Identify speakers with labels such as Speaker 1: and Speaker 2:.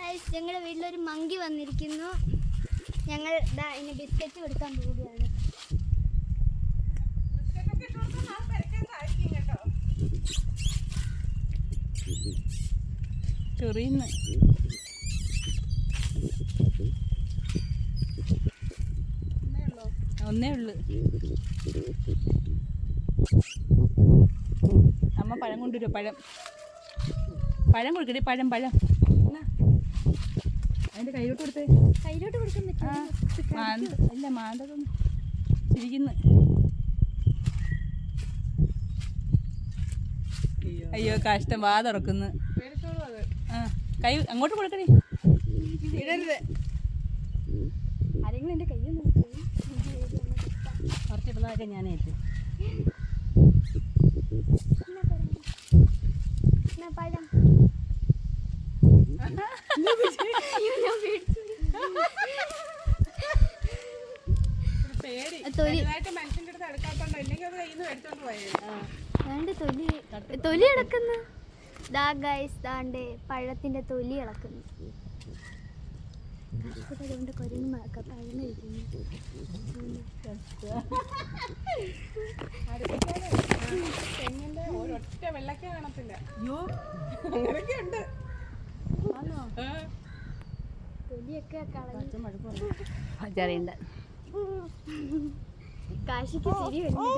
Speaker 1: ഞങ്ങളുടെ വീട്ടിലൊരു മങ്കി വന്നിരിക്കുന്നു. ഞങ്ങൾ ഇനി ബിസ്ക്കറ്റ് കൊടുക്കാൻ പോവുകയാണ്.
Speaker 2: ചൊറിയുന്നു. ഒന്നേ ഉള്ളു. അമ്മ പഴം കൊണ്ടുവരുമോ? പഴം കൊടുക്കട്ടെ. പഴം അതിന്റെ കയ്യിലോട്ട് കൊടുത്തേ.
Speaker 1: കയ്യിലോട്ട് കൊടുക്കാൻ പറ്റും?
Speaker 2: ഇല്ല, മാണ്ടതൊന്നും ചിരിക്കുന്നു. അയ്യോ കഷ്ടം, വാ തുറക്കുന്നു. കൈ അങ്ങോട്ട് കൊടുക്കണേ.
Speaker 1: ആരെങ്കിലും എൻ്റെ കയ്യിൽ
Speaker 2: കുറച്ചിടുന്നതൊക്കെ ഞാൻ ഏറ്റു.
Speaker 1: പഴം തൊലി ഇളക്കുന്നു. ദാണ്ടേ പഴത്തിന്റെ തൊലി ഇളക്കുന്നു. അതുകൊണ്ട് കൊരങ്ങ് പഴം കഴിക്കുന്നു.
Speaker 3: ഒരൊറ്റ വെള്ളക്ക കാണത്തില്ല.
Speaker 1: തൊലിയൊക്കെ കളഞ്ഞു.
Speaker 2: അറിയണ്ട.
Speaker 1: കാശിക്ക് ചിരി വരുന്നു.